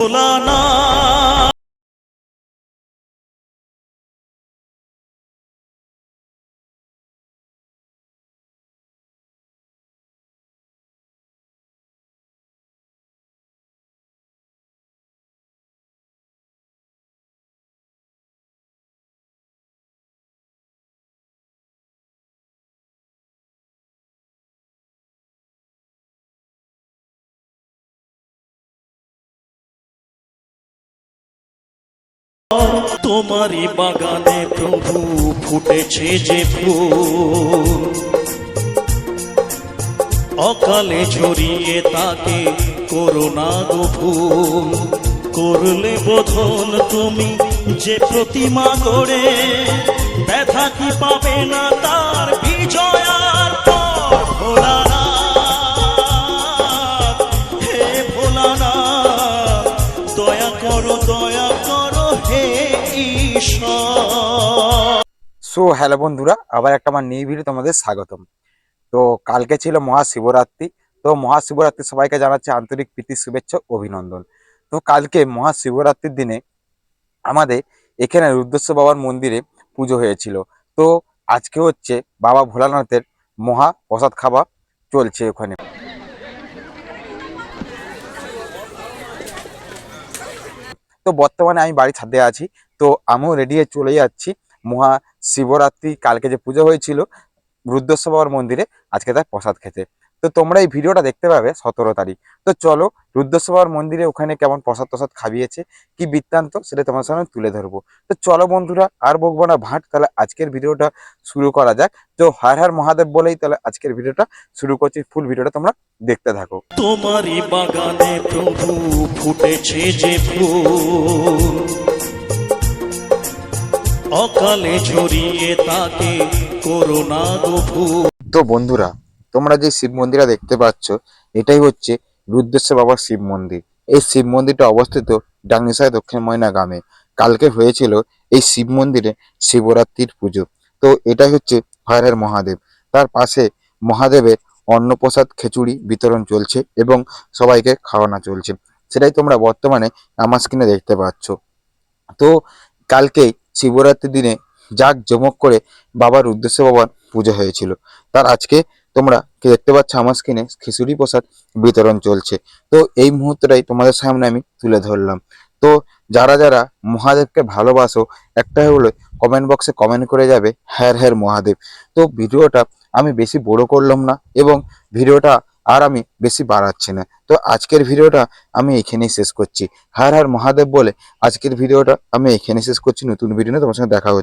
ভোলানা তোমারই বাগানে প্রভু ফুটেছে যে ফুল, অকালে ঝরিয়ে তাকে করোনা গো ভুল। করলে বোধন তুমি যে প্রতিমা গড়ে, ব্যথা কি পাবে না তার বিজয়ার পর। ভোলানাথ, হে ভোলানাথ, দয়া করো হে ঈশ্বর। সো হ্যালো বন্ধুরা, আবার একটা আমার নিউ ভিডিও তোমাদের স্বাগতম। তো কালকে ছিল মহাশিবরাত্রি। তো মহাশিবরাত্রি সবাইকে জানাচ্ছে আন্তরিক প্রীতি শুভেচ্ছা অভিনন্দন। তো কালকে মহাশিবরাত্রির দিনে আমাদের এখানে রুদ্রেশ্বর বাবার মন্দিরে পুজো হয়েছিল। তো আজকে হচ্ছে বাবা ভোলানাথের মহা প্রসাদ খাওয়া চলছে ওখানে। তো বর্তমানে আমি বাড়ির ছাদে আছি। তো আমিও রেডি হয়ে চলে যাচ্ছি মহা শিবরাত্রি কালকে যে পুজো হয়েছিল রুদ্রেশ্বর বাবার মন্দিরে, আজকে তার প্রসাদ খেতে। তো তোমরা এই ভিডিওটা দেখতে পাবে 17 তারিখ। তো চলো রুদ্রেশ্বর বাবার মন্দিরে ওখানে কেমন প্রসাদ টসাদ খাইয়েছে, কি বৃত্তান্ত, সেটা তোমার সামনে তুলে ধরবো। তো চলো বন্ধুরা, আর বকবো না ভাট, তাহলে আজকের ভিডিওটা শুরু করা যাক। তো হর হর মহাদেব বলেই তাহলে আজকের ভিডিওটা শুরু করছি। ফুল ভিডিওটা তোমরা দেখতে থাকো। তোমারই বাগানে প্রভু ফুটেছে যে ফুল, অকালে ঝরিয়ে তাকে করোনা গো ভুল। তো বন্ধুরা, তোমরা যে শিব মন্দিরটা দেখতে পাচ্ছ, এটাই হচ্ছে রুদ্রেশ্বর বাবার শিব মন্দির। এই শিব মন্দিরটা অবস্থিত ডাংনিসায় দক্ষিণ ময়না গ্রামে। কালকে হয়েছিল এই শিব মন্দিরে শিবরাত্রির পুজো। তো এটাই হচ্ছে হর হর মহাদেব। তার পাশে মহাদেবের অন্নপ্রসাদ খিচুড়ি বিতরণ চলছে এবং সবাইকে খাওয়ানো চলছে। সেটাই তোমরা বর্তমানে আমার স্ক্রিনে দেখতে পাচ্ছ। তো কালকে শিবরাত্রির দিনে জাঁকজমক করে বাবা রুদ্রেশ্বর বাবার পুজো হয়েছিল। তার আজকে তোমরা দেখতে পাচ্ছ আমার স্ক্রিনে খিচুড়ি প্রসাদ বিতরণ চলছে। তো এই মুহূর্তটাই তোমাদের সামনে আমি তুলে ধরলাম। তো যারা যারা মহাদেবকে ভালোবাসো, একটা হলো কমেন্ট বক্সে কমেন্ট করে যাবে হ্যার হ্যার মহাদেব। তো ভিডিওটা আমি বেশি বড় করলাম না এবং ভিডিওটা আর আমি বেশি বাড়াচ্ছি না। তো আজকের ভিডিওটা আমি এখানেই শেষ করছি। হর হর মহাদেব বলে আজকের ভিডিওটা আমি এখানে শেষ করছি। নতুন ভিডিও নিয়ে তোমার সঙ্গে দেখা হচ্ছে।